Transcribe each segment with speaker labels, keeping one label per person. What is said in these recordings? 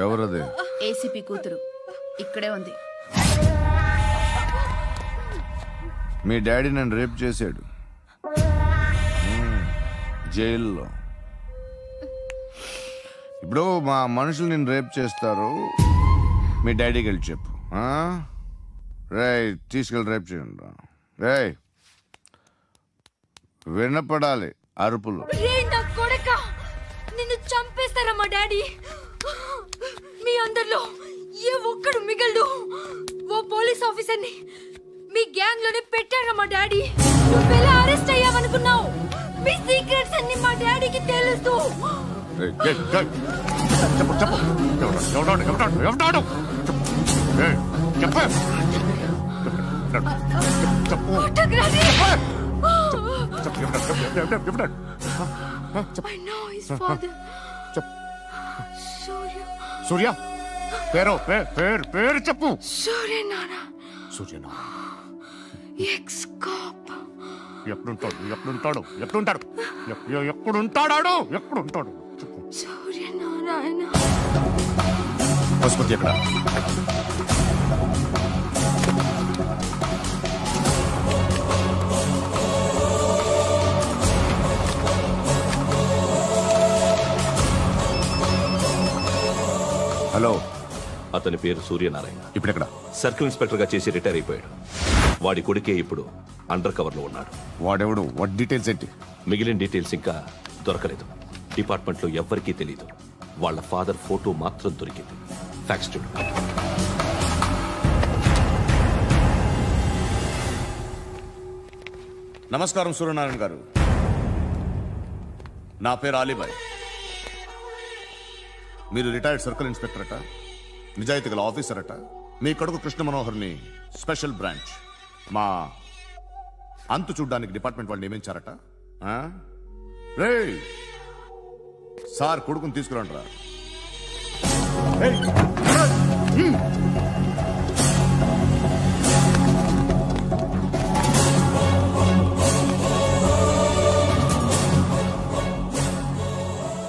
Speaker 1: ఎవరది?
Speaker 2: ఏసీపీ కూతురు ఇక్కడే ఉంది.
Speaker 1: మీ డాడీ నన్ను రేప్ చేశాడు జైల్లో. ఇప్పుడు మా మనుషులు నేను రేప్ చేస్తారు, మీ డాడీకి వెళ్ళి చెప్పు. రేయ్ తీసుకెళ్ళి రేప్ చేయండి. రేయ్ వినపడాలి అరుపులు.
Speaker 3: నిన్ను చంపేస్తారా మా డాడీ? మీ అందరిలో ఏ ఒక్కడు మిగలడు. ఓ పోలీస్ ఆఫీసర్ని మీ గ్యాంగ్ లోనే పెట్టారా మా డాడీ? నువ్వెలా అరెస్ట్ అయ్యావనుకున్నావు? మీ సీక్రెట్స్ అన్ని మా డాడీకి తెలుసు.
Speaker 1: సూర్య పేరు పేరు చెప్పు. ఎక్కడుంటాడు
Speaker 3: సూర్యనారాయణ.
Speaker 1: ఆసుపత్రి ఎక్కడ? హలో,
Speaker 4: అతని పేరు సూర్యనారాయణ.
Speaker 1: ఇప్పుడెక్కడ?
Speaker 4: సర్కిల్ ఇన్స్పెక్టర్ గా చేసి రిటైర్ అయిపోయాడు. వాడి కొడుకే ఇప్పుడు అండర్ కవర్ లో ఉన్నాడు.
Speaker 1: వాడెవడు? వాట్ డీటెయిల్స్ ఏంటి?
Speaker 4: మిగిలిన డీటెయిల్స్ ఇంకా దొరకలేదు. డిపార్ట్మెంట్ లో ఎవ్వరికీ తెలియదు. వాళ్ళ ఫాదర్ ఫోటో మాత్రం దొరికింది. ఫ్యాక్స్ చూడు.
Speaker 1: నమస్కారం సూర్యనారాయణ గారు. నా పేరు అలీబాయ్. మీరు రిటైర్డ్ సర్కిల్ ఇన్స్పెక్టర్ అట, నిజాయితీ గల ఆఫీసర్ అట. మీ కొడుకు కృష్ణ మనోహర్ని స్పెషల్ బ్రాంచ్ మా అంతు చూడ్డానికి డిపార్ట్మెంట్ వాళ్ళు నియమించారట. రే సార్ కొడుకుని తీసుకురండి.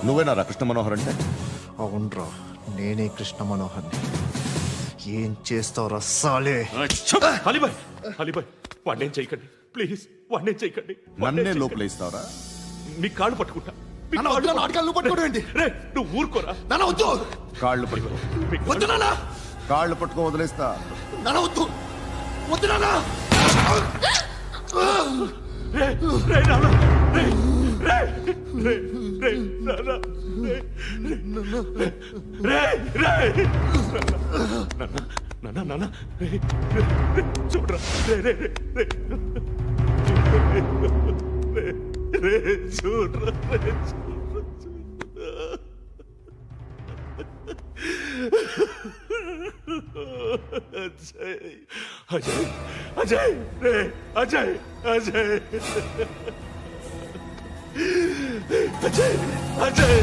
Speaker 1: నువ్వేనా కృష్ణ మనోహర్ అంటే?
Speaker 5: అవునరా, నేనే కృష్ణ మనోహర్ని. ఏం చేస్తావు రస్సాలే?
Speaker 4: వాడినేం చేయకండి ప్లీజ్, వాడినేం చేయకండి.
Speaker 1: నన్నే లోపల ఇస్తావరా?
Speaker 4: మీ కాళ్ళు పట్టుకుంటా. నువ్వు ఊరుకోరా.
Speaker 1: కాళ్ళు పట్టుకో. కాళ్ళు పట్టుకో వదిలేస్తా.
Speaker 4: చూడరా అజయ్ అజయ్ అజయ్ అజయ్ అజయ్ అజయ్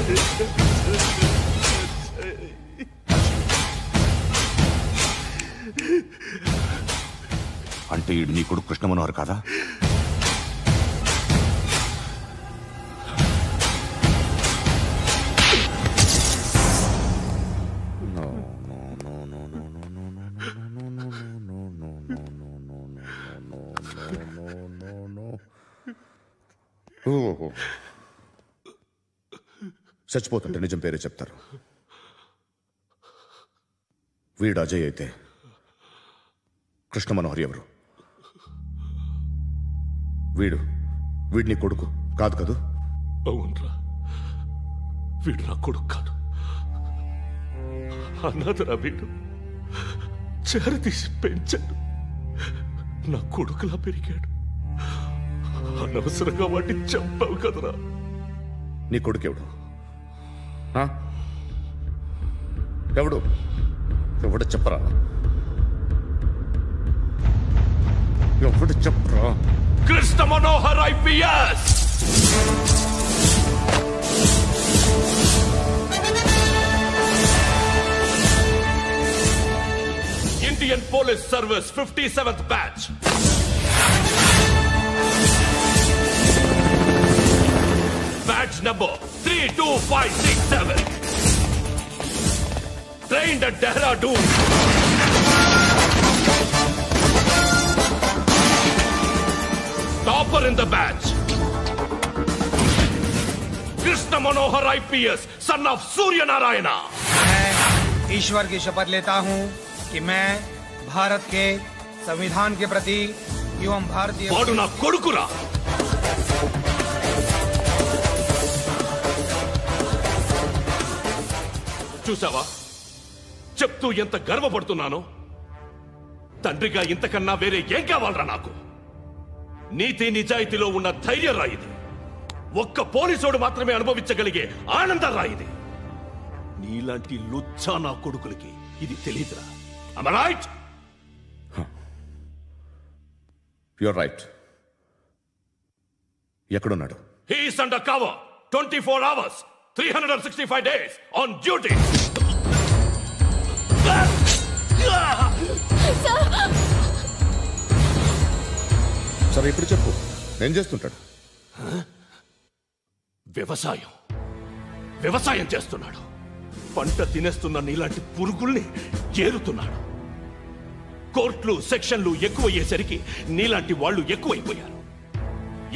Speaker 1: అంటే నీ కొడుకు కృష్ణ మనోహర్ కాదా? చచ్చిపోతుంటే నిజం పేరే చెప్తారు. వీడు అజయ్ అయితే కృష్ణ మనోహర్ ఎవరు? వీడిని కొడుకు కాదు కదూ?
Speaker 4: అవునరా, వీడు నా కొడుకు కాదు. అన్నదరా వీడు. చేరతీసి పెంచాడు. నా కొడుకులా పెరిగాడు. అనవసరంగా వాటిని చంపావు కదరా.
Speaker 1: నీ కొడుకు ఎవడు? ఎవడు చెప్పరా? ఎవడు చెప్పరా?
Speaker 4: Krishna Manohar IPS. Indian Police Service 57th batch. number 32567. Trained at Dehradun. Topper in the batch. Krishna Manohar IPS, son of Surya Narayana.
Speaker 6: मैं ईश्वर की शपथ लेता हूं कि मैं भारत के संविधान के प्रति एवं भारतीय
Speaker 4: వాడు నా కొడుకురా. చూసావా, చెప్తూ ఎంత గర్వపడుతున్నానో. తండ్రిగా ఇంతకన్నా వేరే ఏం కావాలరా నాకు? నీతి నిజాయితీలో ఉన్న ధైర్యం రాయిది. ఒక్క పోలీసోడు మాత్రమే అనుభవించగలిగే ఆనందం రాయిది. నీలాంటి లుచ్చా నా కొడుకులకి ఇది తెలీదురా. Am I right?
Speaker 1: You're right. ఎక్కడున్నాడు?
Speaker 4: He is under cover 24 hours 365 days on duty.
Speaker 1: సరే ఇప్పుడు చెప్పు, ఏం చేస్తుంటాడు?
Speaker 4: వ్యవసాయం చేస్తున్నాడు. పంట తినేస్తున్న నీలాంటి పురుగుల్ని ఏరుతున్నాడు. కోర్టులు సెక్షన్లు ఎక్కువయ్యేసరికి నీలాంటి వాళ్ళు ఎక్కువైపోయారు.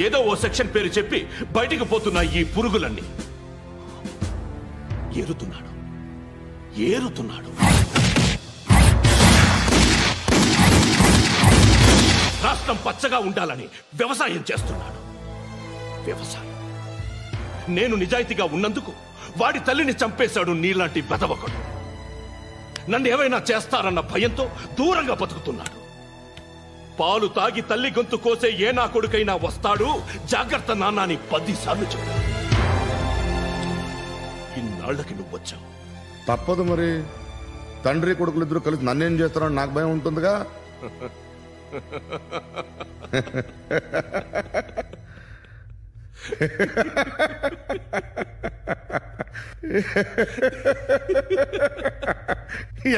Speaker 4: ఏదో ఓ సెక్షన్ పేరు చెప్పి బయటికి పోతున్న ఈ పురుగులన్నీ ఏరుతున్నాడు. రాష్ట్రం పచ్చగా ఉండాలని వ్యవసాయం చేస్తున్నాడు. నేను నిజాయితీగా ఉన్నందుకు వాడి తల్లిని చంపేశాడు నీలాంటి వెధవకుడు. నన్ను ఏమైనా చేస్తారన్న భయంతో దూరంగా బతుకుతున్నాడు. పాలు తాగి తల్లి గొంతు కోసే ఏ నా కొడుకైనా వస్తాడు. జాగ్రత్త నాన్న అని 10 సార్లు చెప్పాడు. ఇన్నాళ్ళకి నువ్వు వచ్చావు.
Speaker 1: తప్పదు మరి. తండ్రి కొడుకులు ఇద్దరు కలిసి నన్నేం చేస్తారని నాకు భయం ఉంటుందిగా.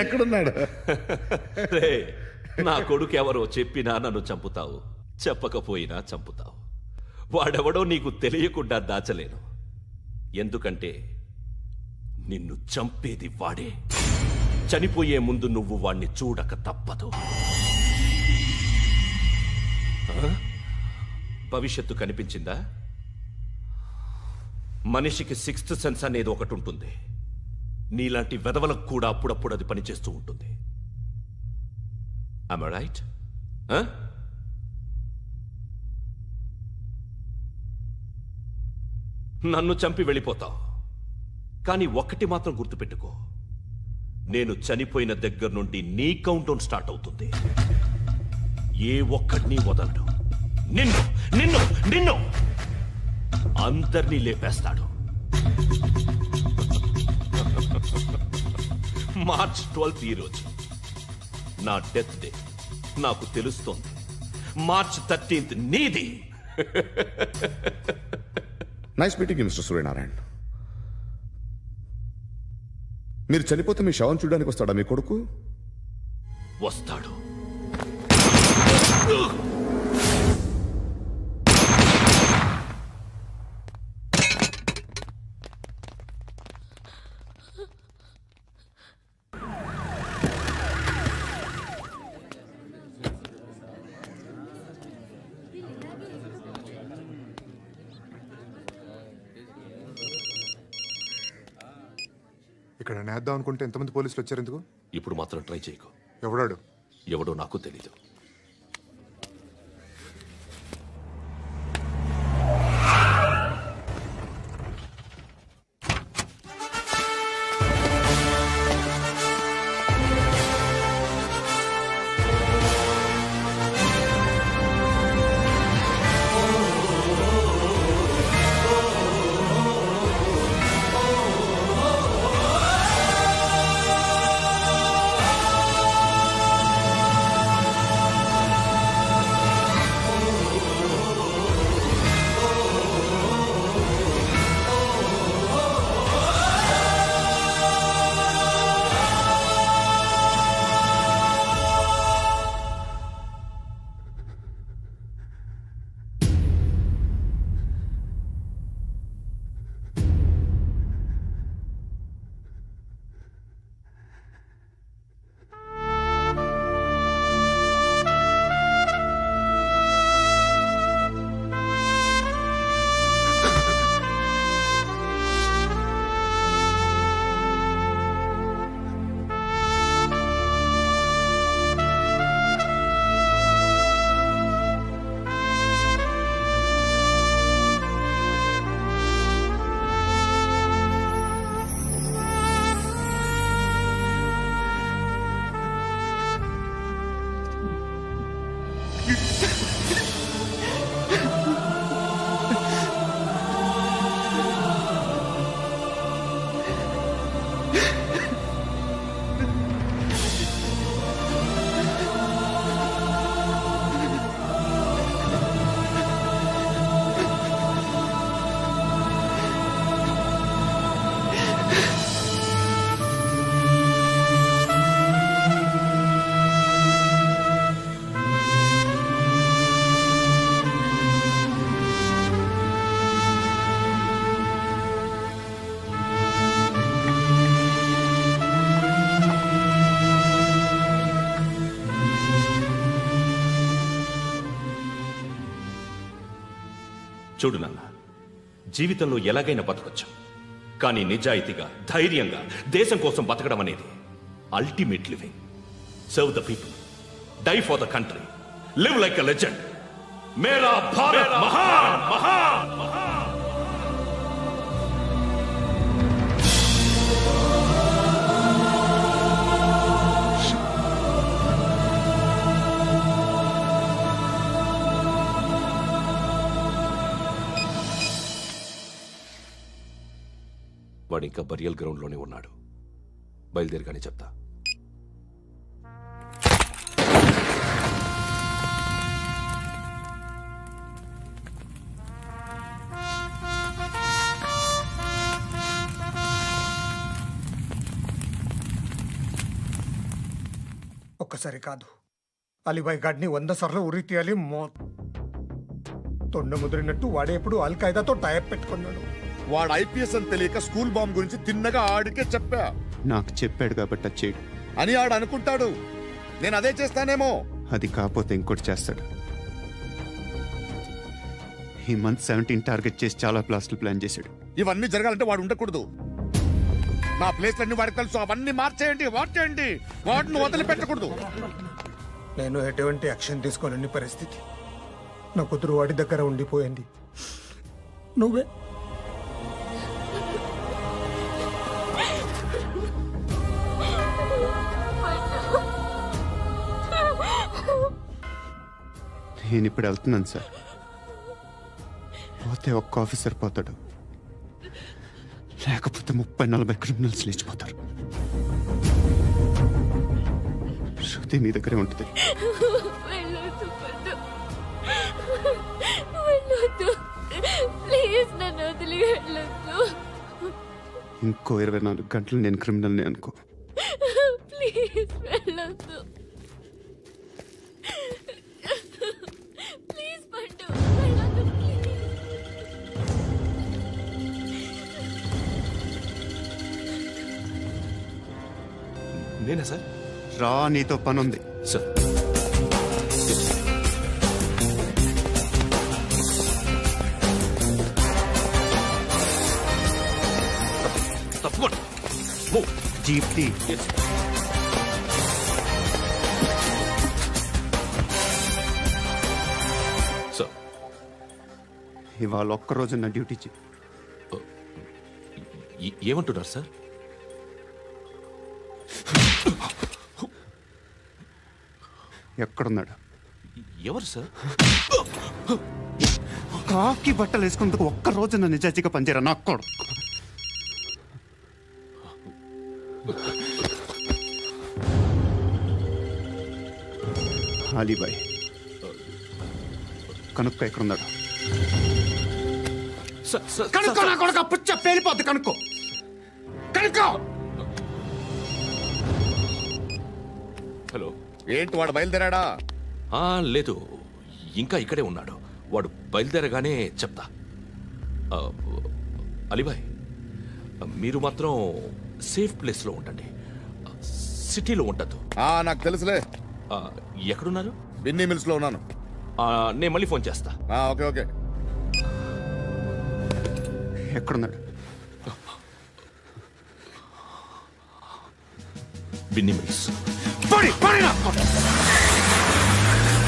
Speaker 1: ఎక్కడున్నాడు?
Speaker 4: నా కొడుకు ఎవరో చెప్పినా నన్ను చంపుతావు, చెప్పకపోయినా చంపుతావు. వాడెవడో నీకు తెలియకుండా దాచలేను. ఎందుకంటే నిన్ను చంపేది వాడే. చనిపోయే ముందు నువ్వు వాణ్ణి చూడక తప్పదు. భవిష్యత్తు కనిపించిందా? మనిషికి 6th సెన్స్ అనేది ఒకటి ఉంటుంది. నీలాంటి వెధవలకు కూడా అప్పుడప్పుడు అది పనిచేస్తూ ఉంటుంది. Am I right? నన్ను చంపి వెళ్ళిపోతావు. కానీ ఒక్కటి మాత్రం గుర్తుపెట్టుకో, నేను చనిపోయిన దగ్గర నుండి నీ కౌంటౌన్ స్టార్ట్ అవుతుంది. ఏ ఒక్కడిని వదలడు. నిన్ను అందరినీ లేపేస్తాడు. మార్చ్ 12th ఈ రోజు నా డెత్ డే. నాకు తెలుస్తోంది. మార్చ్ 13th నీది.
Speaker 1: Nice meeting mister Suryanarayan. మీరు చనిపోతే మీ శవం చూడడానికి వస్తాడా మీ కొడుకు?
Speaker 4: వస్తాడు.
Speaker 7: ఇక్కడ నేద్దాం అనుకుంటే ఎంతమంది పోలీసులు వచ్చారు ఎందుకు?
Speaker 4: ఇప్పుడు మాత్రం ట్రై చేయకు.
Speaker 7: ఎవడో
Speaker 4: నాకు తెలీదు. చూడు నాన్న, జీవితంలో ఎలాగైనా బతకొచ్చు, కానీ నిజాయితీగా ధైర్యంగా దేశం కోసం బతకడం అనేది ultimate living. Serve the people, die for the country, live like a legend. మేరా భారత్ మహాన్ మహాన్ మహాన్. వాడు ఇంకా బరియల్ గ్రౌండ్లోనే ఉన్నాడు. బయలుదేరగానే చెప్తా.
Speaker 6: ఒక్కసారి కాదు, అలీబాయ్ గాడిని 100 సార్లు ఉరి తీయాలి. తొండ ముదిరినట్టు వాడే ఎప్పుడు అల్ ఖైదాతో టైప్ పెట్టుకున్నాడు.
Speaker 1: వాడు ఐపీఎస్ అని తెలియక స్కూల్ బాంబ్ గురించి తిన్నగా ఆడికే చెప్పా.
Speaker 8: నాకు చెప్పాడు కాబట్టి అది చేయడు
Speaker 1: అని ఆడు అనుకుంటాడు. నేను అదే చేస్తానేమో.
Speaker 8: అది కాకపోతే ఇంకోటి చేస్తాడు. ఈ మంత్ 17 టార్గెట్ చేసి చాలా ప్లాస్టులు ప్లాన్ చేశాడు.
Speaker 1: ఇవన్నీ జరగాలంటే వాడు ఉండకూడదు. నా ప్లేస్లన్నీ వాడికి తెలుసు. అవన్నీ మార్చేయండి, మార్చేయండి. వాటిని వదిలిపెట్టకూడదు.
Speaker 6: నేను ఎటువంటి యాక్షన్ తీసుకోలేని పరిస్థితి. నా కూతురు వాడి దగ్గర ఉండిపోయింది. నువ్వే
Speaker 8: నేను ఇప్పుడు వెళ్తున్నాను సార్. పోతే ఒక్క ఆఫీసర్ పోతాడు, లేకపోతే 30-40 క్రిమినల్స్ లేచిపోతారు. శృతి నీ దగ్గరే ఉంటుంది. ఇంకో 24 గంటలు నేను క్రిమినల్ని అనుకో.
Speaker 3: ప్లీజ్ వెళ్ళొద్దు. ప్లీజ్ పండు, వెళ్ళొద్దు ప్లీజ్.
Speaker 4: నేనా సార్?
Speaker 8: రా, నీతో పని ఉంది
Speaker 4: సార్. తప్పకుండా
Speaker 8: జీప్ టీ.
Speaker 4: సార్,
Speaker 8: ఇవాళ ఒక్కరోజు నా డ్యూటీ
Speaker 4: ఏమంటున్నారు సార్?
Speaker 8: ఎక్కడున్నాడు?
Speaker 4: ఎవరు సార్?
Speaker 8: కాకి బట్టలు వేసుకున్నందుకు ఒక్కరోజు నా నిజాయితీగా పనిచేయరా నా కొడుకు. అలీబాయ్ కనుక్కో, ఎక్కడున్నాడు? కనుక్కో నా కొడుకు. పుచ్చ పేలిపోద్ది. కనుక్కో, కనుక్కో.
Speaker 4: హలో,
Speaker 1: ఏంటి వాడు బయలుదేరాడా?
Speaker 4: లేదు, ఇంకా ఇక్కడే ఉన్నాడు. వాడు బయలుదేరగానే చెప్తా. అలీబాయ్, మీరు మాత్రం సేఫ్ ప్లేస్లో ఉండండి, సిటీలో ఉండద్దు.
Speaker 1: నాకు తెలుసులే.
Speaker 4: ఎక్కడున్నారు?
Speaker 1: బిన్నీ మిల్స్ లో ఉన్నాను.
Speaker 4: నేను మళ్ళీ ఫోన్ చేస్తా.
Speaker 1: Okay okay.
Speaker 8: ఎక్కడున్నాడు?
Speaker 4: బిన్నీ మిల్స్.
Speaker 8: పడి పడి.